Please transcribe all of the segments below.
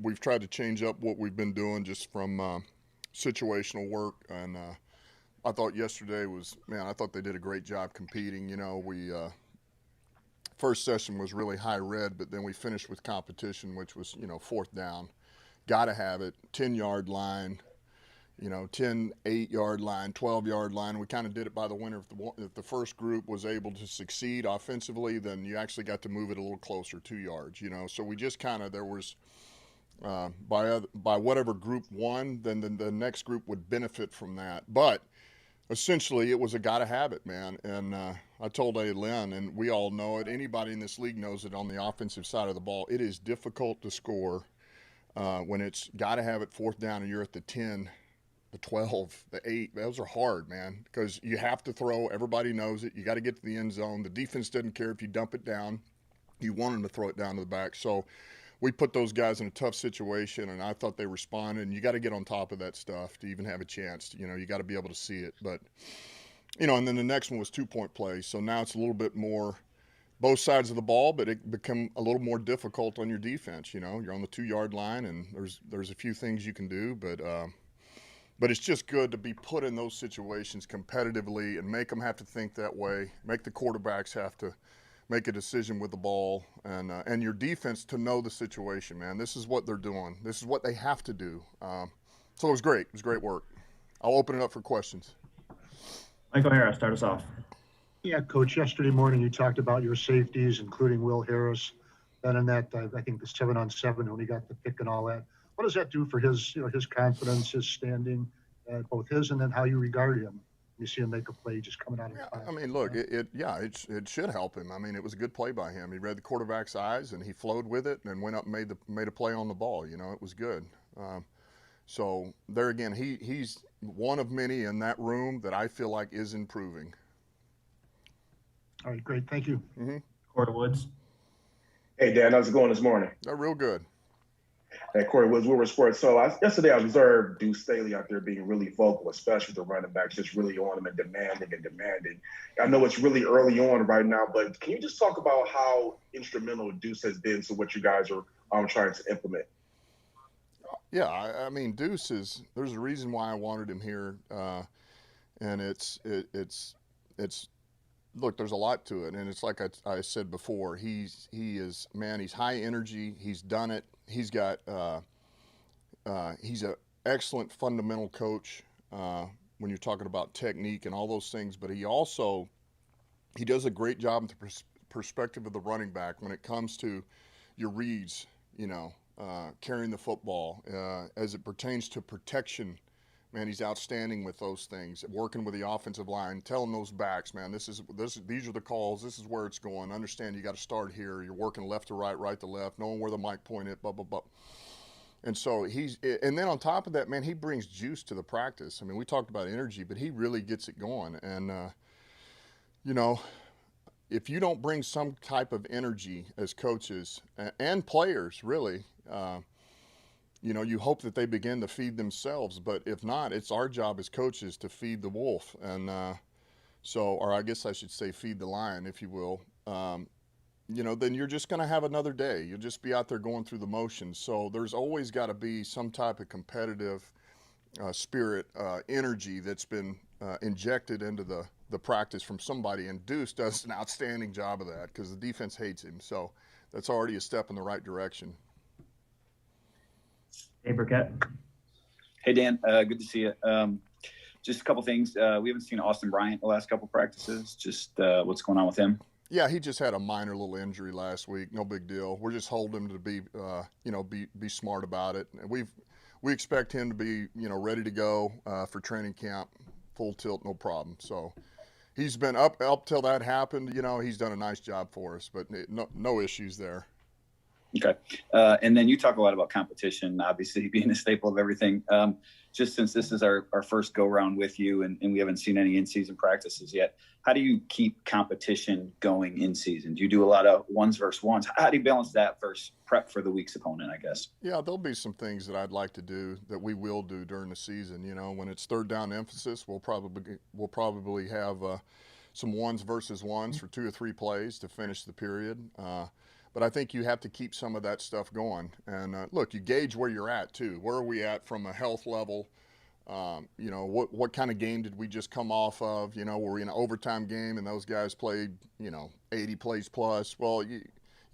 we've tried to change up what we've been doing just from situational work. And I thought yesterday was, man, I thought they did a great job competing. We first session was really high red, but then we finished with competition, which was, fourth down. Got to have it, 10-yard line, 10, 8-yard line, 12-yard line. We kind of did it by the winner. If the first group was able to succeed offensively, then you actually got to move it a little closer, 2 yards, So we just kind of, there was, by whatever group won, then the next group would benefit from that. But essentially, it was a gotta have it, man. And I told A. Lynn, and we all know it, anybody in this league knows it on the offensive side of the ball, it is difficult to score when it's gotta have it fourth down and you're at the 10, the 12, the 8. Those are hard, man, because you have to throw. Everybody knows it. You got to get to the end zone. The defense doesn't care if you dump it down. You want them to throw it down to the back. So we put those guys in a tough situation, and I thought they responded. And you got to get on top of that stuff to even have a chance. You got to be able to see it. But, and then the next one was 2-point play. So now it's a little bit more both sides of the ball, but it become a little more difficult on your defense. You're on the 2-yard line, and there's a few things you can do, but it's just good to be put in those situations competitively and make them have to think that way, make the quarterbacks have to make a decision with the ball, and your defense to know the situation, man. This is what they're doing. This is what they have to do. So it was great. It was great work. I'll open it up for questions. Michael Harris, start us off. Yeah, Coach, yesterday morning you talked about your safeties, including Will Harris. Then in that, I think the 7-on-7 when he got the pick and all that. What does that do for his confidence, his standing, both his and then how you regard him? You see him make a play just coming out of the I mean, look, it should help him. I mean, it was a good play by him. He read the quarterback's eyes and he flowed with it and went up and made a play on the ball. It was good. So there again, he's one of many in that room that I feel like is improving. All right, great. Thank you. Mm-hmm. Corey Woods. Hey, Dan, how's it going this morning? Real good. Hey, Corey Woods, Woodward Sports. So yesterday I observed Deuce Staley out there being really vocal, especially with the running backs, just really on him and demanding. I know it's really early on right now, but can you just talk about how instrumental Deuce has been to what you guys are trying to implement? Yeah, I mean, Deuce there's a reason why I wanted him here, and it's look, there's a lot to it, and it's like I said before, he is, man, he's high energy, he's done it, he's got, he's an excellent fundamental coach when you're talking about technique and all those things, but he does a great job in the perspective of the running back when it comes to your reads, carrying the football, as it pertains to protection. Man, he's outstanding with those things. Working with the offensive line, telling those backs, man, these are the calls. This is where it's going. Understand, you got to start here. You're working left to right, right to left, knowing where the mic point is, blah blah blah. And so and then on top of that, man, he brings juice to the practice. I mean, we talked about energy, but he really gets it going. And if you don't bring some type of energy as coaches and players, really. You hope that they begin to feed themselves, but if not, it's our job as coaches to feed the wolf, and or I guess I should say feed the lion, if you will. Then you're just going to have another day. You'll just be out there going through the motions. So there's always got to be some type of competitive spirit, energy that's been injected into the practice from somebody, and Deuce does an outstanding job of that because the defense hates him. So that's already a step in the right direction. Hey, Burkett. Hey, Dan. Good to see you. Just a couple things. We haven't seen Austin Bryant the last couple practices. Just what's going on with him? Yeah, he just had a minor little injury last week. No big deal. We're just holding him to be smart about it. And we expect him to be, ready to go for training camp, full tilt, no problem. So he's been up till that happened. He's done a nice job for us, but no issues there. Okay. And then you talk a lot about competition, obviously being a staple of everything. Just since this is our first go round with you and we haven't seen any in-season practices yet, how do you keep competition going in season? Do you do a lot of ones versus ones? How do you balance that versus prep for the week's opponent, I guess? Yeah, there'll be some things that I'd like to do that we will do during the season. When it's third down emphasis, we'll probably have some ones versus ones for 2 or 3 plays to finish the period. But I think you have to keep some of that stuff going. And look, you gauge where you're at too. Where are we at from a health level? You know, what kind of game did we just come off of? You know, were we in an overtime game and those guys played, you know, 80 plays plus? Well, you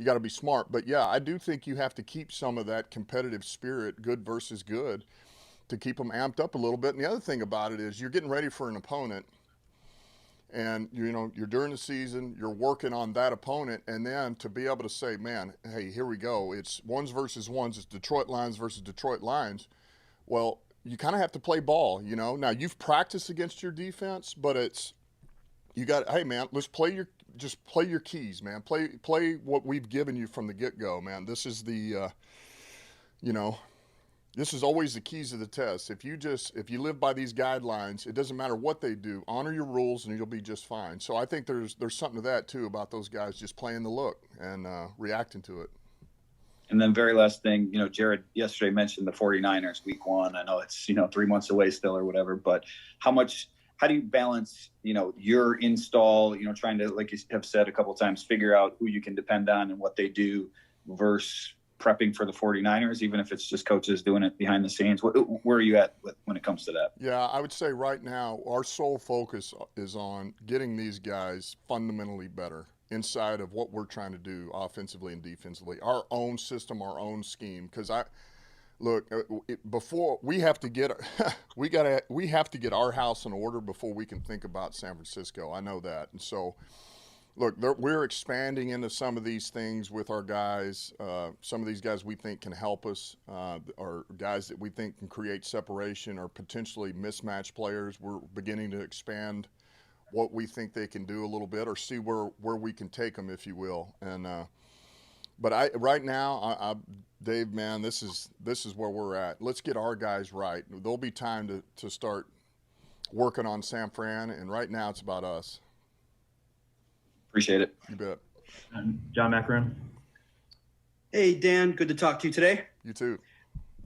got to be smart. But yeah, I do think you have to keep some of that competitive spirit, good versus good, to keep them amped up a little bit. And the other thing about it is you're getting ready for an opponent, and you know you're during the season, you're working on that opponent, and then to be able to say, man, hey, here we go. It's ones versus ones. It's Detroit Lions versus Detroit Lions. Well, you kind of have to play ball, you know. Now you've practiced against your defense, but it's you got. Hey, man, let's play your keys, man. Play what we've given you from the get-go, man. This is the, you know, this is always the keys of the test. If you live by these guidelines, it doesn't matter what they do. Honor your rules, and you'll be just fine. So I think there's something to that too about those guys just playing the look and reacting to it. And then very last thing, you know, Jared yesterday mentioned the 49ers week 1. I know it's, you know, 3 months away still or whatever, but how do you balance, you know, your install, you know, trying to, like you have said a couple of times, figure out who you can depend on and what they do versus prepping for the 49ers, even if it's just coaches doing it behind the scenes? Where are you at when it comes to that? Yeah, I would say right now our sole focus is on getting these guys fundamentally better inside of what we're trying to do offensively and defensively, our own system, our own scheme. Because before we have to get we have to get our house in order before we can think about San Francisco. I know that, and so look, we're expanding into some of these things with our guys. Some of these guys we think can help us, or guys that we think can create separation, or potentially mismatch players. We're beginning to expand what we think they can do a little bit, or see where we can take them, if you will. And but right now, Dave, man, this is where we're at. Let's get our guys right. There'll be time to start working on San Fran, and right now it's about us. Appreciate it. You bet. John Macaron. Hey, Dan, good to talk to you today. You too.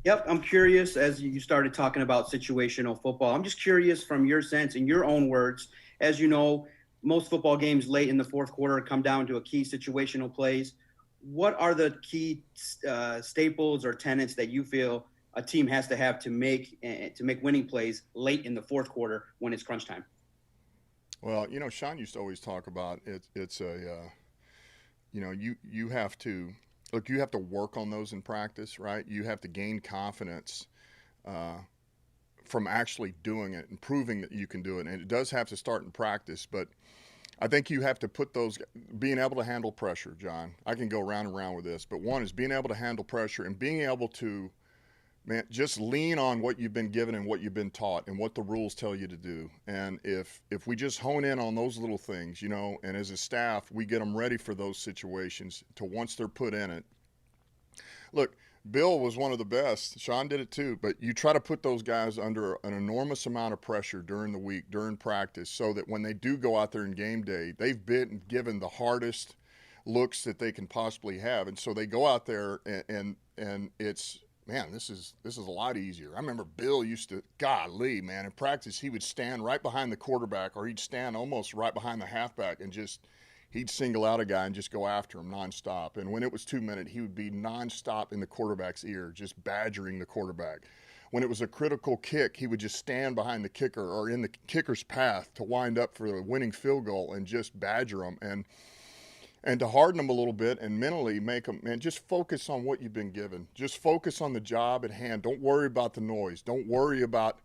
Yep, I'm curious, as you started talking about situational football, I'm just curious from your sense, in your own words, as you know, most football games late in the fourth quarter come down to a key situational plays. What are the key staples or tenets that you feel a team has to have to make winning plays late in the fourth quarter when it's crunch time? Well, you know, Sean used to always talk about it's a, you know, you have to look, you have to work on those in practice, right? You have to gain confidence from actually doing it and proving that you can do it. And it does have to start in practice, but I think you have to put those, being able to handle pressure, John. I can go round and round with this, but one is being able to handle pressure and being able to, man, just lean on what you've been given and what you've been taught and what the rules tell you to do. And if we just hone in on those little things, you know, and as a staff, we get them ready for those situations to once they're put in it. Look, Bill was one of the best. Sean did it too. But you try to put those guys under an enormous amount of pressure during the week, during practice, so that when they do go out there in game day, they've been given the hardest looks that they can possibly have. And so they go out there and it's, man, this is a lot easier. I remember Bill used to, golly, man, in practice he would stand right behind the quarterback, or he'd stand almost right behind the halfback, and he'd single out a guy and just go after him nonstop. And when it was 2 minutes, he would be nonstop in the quarterback's ear, just badgering the quarterback. When it was a critical kick, he would just stand behind the kicker or in the kicker's path to wind up for the winning field goal and just badger them. And to harden them a little bit and mentally make them, man, just focus on what you've been given. Just focus on the job at hand. Don't worry about the noise. Don't worry about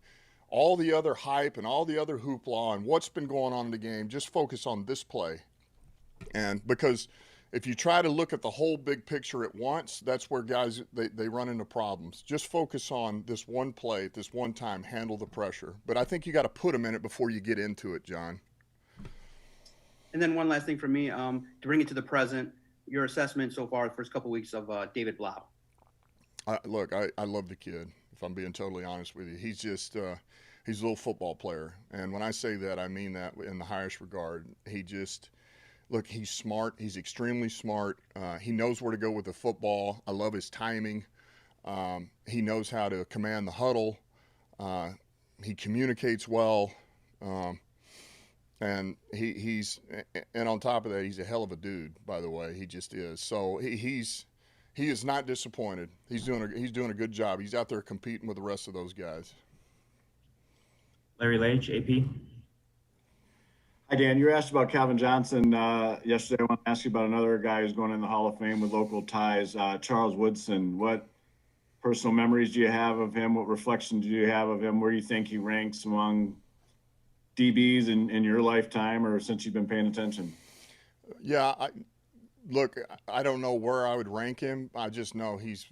all the other hype and all the other hoopla and what's been going on in the game. Just focus on this play. And because if you try to look at the whole big picture at once, that's where guys, they run into problems. Just focus on this one play at this one time, handle the pressure. But I think you got to put them in it before you get into it, John. And then one last thing for me, to bring it to the present, your assessment so far the first couple of weeks of David Blau. Look, I love the kid, if I'm being totally honest with you. He's just he's a little football player. And when I say that, I mean that in the highest regard. Look, he's smart. He's extremely smart. He knows where to go with the football. I love his timing. He knows how to command the huddle. He communicates well. and he's and on top of that, he's a hell of a dude. By the way, he just is. So he is not disappointed. He's doing a good job. He's out there competing with the rest of those guys. Larry Lage, AP. Hi, Dan. You were asked about Calvin Johnson yesterday. I want to ask you about another guy who's going in the Hall of Fame with local ties, Charles Woodson. What personal memories do you have of him? What reflections do you have of him? Where do you think he ranks among DBs in your lifetime or since you've been paying attention? Yeah, look, I don't know where I would rank him. I just know he's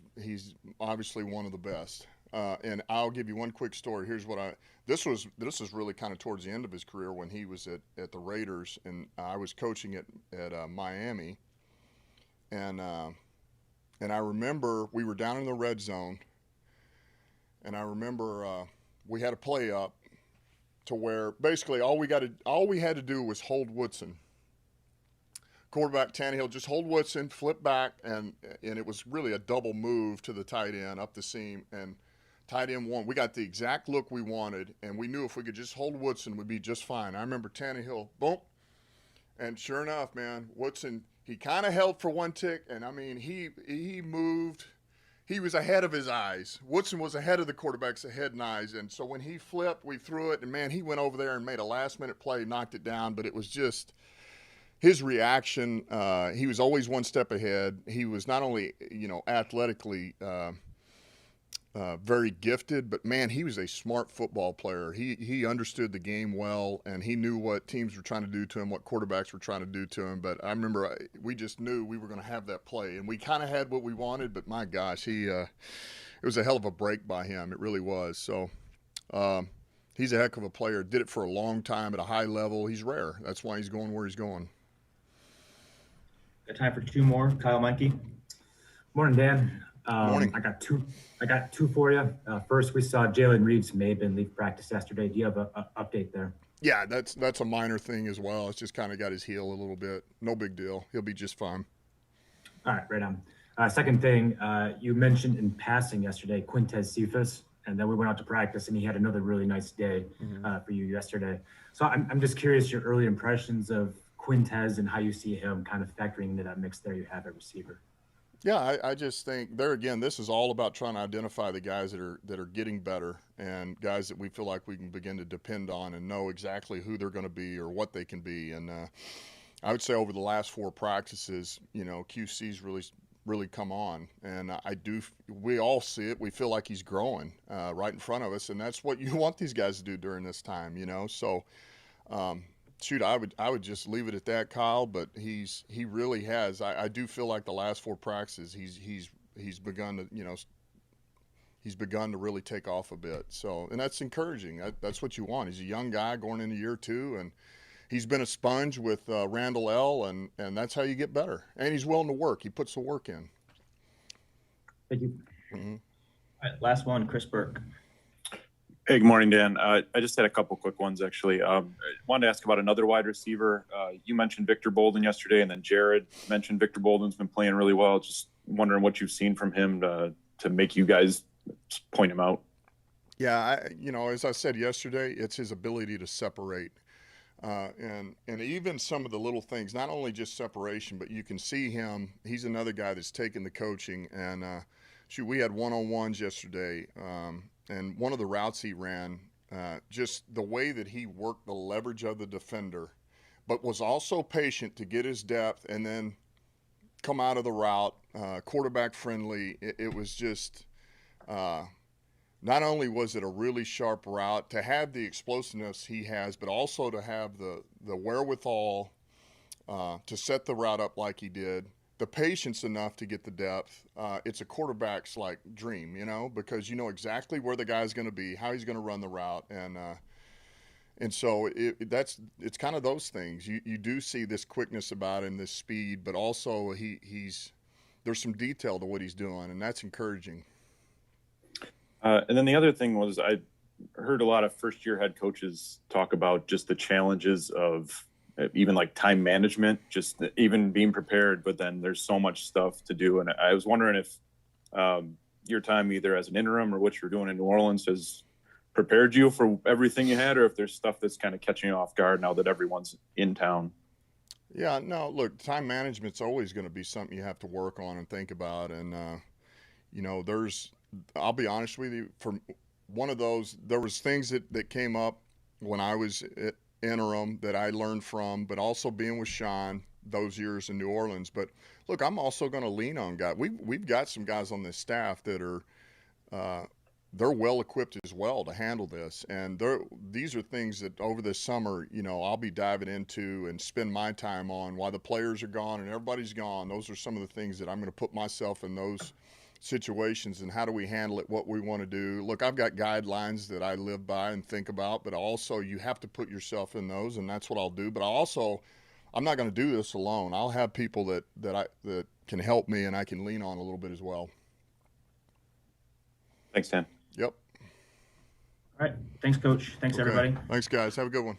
obviously one of the best. And I'll give you one quick story. Here's what this was really kind of towards the end of his career when he was at the Raiders, and I was coaching at Miami, and I remember we were down in the red zone, and I remember we had a play up to where basically all we had to do was hold Woodson. Quarterback Tannehill just hold Woodson, flip back, and it was really a double move to the tight end up the seam, and tight end won. We got the exact look we wanted, and we knew if we could just hold Woodson, we'd be just fine. I remember Tannehill, boom, and sure enough, man, Woodson, he kind of held for one tick, and I mean, he moved. He was ahead of his eyes. Woodson was ahead of the quarterback's head and eyes, and so when he flipped, we threw it, and man, he went over there and made a last-minute play, knocked it down, but it was just his reaction. He was always one step ahead. He was not only, athletically very gifted, but man, he was a smart football player. He understood the game well, and he knew what teams were trying to do to him, what quarterbacks were trying to do to him. But I remember we just knew we were going to have that play, and we kind of had what we wanted. But my gosh, it was a hell of a break by him. It really was. So he's a heck of a player. Did it for a long time at a high level. He's rare. That's why he's going where he's going. Got time for two more. Kyle Meinke. Morning, Dan. Morning. I got two for you. First, we saw Jalen Reeves may have been leave practice yesterday. Do you have an update there? Yeah, that's a minor thing as well. It's just kind of got his heel a little bit. No big deal. He'll be just fine. All right, right on. Second thing, you mentioned in passing yesterday Quintez Cephas, and then we went out to practice, and he had another really nice day for you yesterday. So I'm just curious your early impressions of Quintez and how you see him kind of factoring into that mix there you have at receiver. Yeah, I just think there again, this is all about trying to identify the guys that are getting better and guys that we feel like we can begin to depend on and know exactly who they're going to be or what they can be. And I would say over the last 4 practices, QC's really come on, and we all see it. We feel like he's growing right in front of us, and that's what you want these guys to do during this time, So. Shoot, I would just leave it at that, Kyle. But he really has. I do feel like the last 4 practices he's begun to really take off a bit. So, and that's encouraging. That's what you want. He's a young guy going into year 2, and he's been a sponge with Randall L. And that's how you get better. And he's willing to work. He puts the work in. Thank you. Mm-hmm. All right, last one, Chris Burke. Hey, good morning, Dan. I just had a couple quick ones, actually. I wanted to ask about another wide receiver. You mentioned Victor Bolden yesterday, and then Jared mentioned Victor Bolden's been playing really well. Just wondering what you've seen from him to make you guys point him out. Yeah, as I said yesterday, it's his ability to separate. And even some of the little things, not only just separation, but you can see him. He's another guy that's taken the coaching. And, we had one-on-ones yesterday. And one of the routes he ran, just the way that he worked the leverage of the defender, but was also patient to get his depth and then come out of the route, quarterback friendly. It was just, not only was it a really sharp route to have the explosiveness he has, but also to have the wherewithal to set the route up like he did. The patience enough to get the depth. It's a quarterback's dream, because you know exactly where the guy's going to be, how he's going to run the route, and so it's kind of those things. You do see this quickness about him, this speed, but also there's some detail to what he's doing, and that's encouraging. And then the other thing was I heard a lot of first-year head coaches talk about just the challenges of even time management, just even being prepared, but then there's so much stuff to do. And I was wondering if your time either as an interim or what you're doing in New Orleans has prepared you for everything you had, or if there's stuff that's kind of catching you off guard now that everyone's in town. Yeah, no, look, time management's always going to be something you have to work on and think about. And, you know, I'll be honest with you, for one of those, there was things that came up when I was at interim that I learned from, but also being with Sean those years in New Orleans. But look, I'm also going to lean on guys. We've got some guys on this staff that are, they're well equipped as well to handle this. And these are things that over this summer, you know, I'll be diving into and spend my time on while the players are gone and everybody's gone. Those are some of the things that I'm going to put myself in those situations, and how do we handle it, what we want to do. Look, I've got guidelines that I live by and think about, but also you have to put yourself in those, and that's what I'll do. But I'm not going to do this alone. I'll have people that can help me and I can lean on a little bit as well. Thanks, Dan. Yep. All right. Thanks, Coach. Thanks, Okay. everybody. Thanks, guys. Have a good one.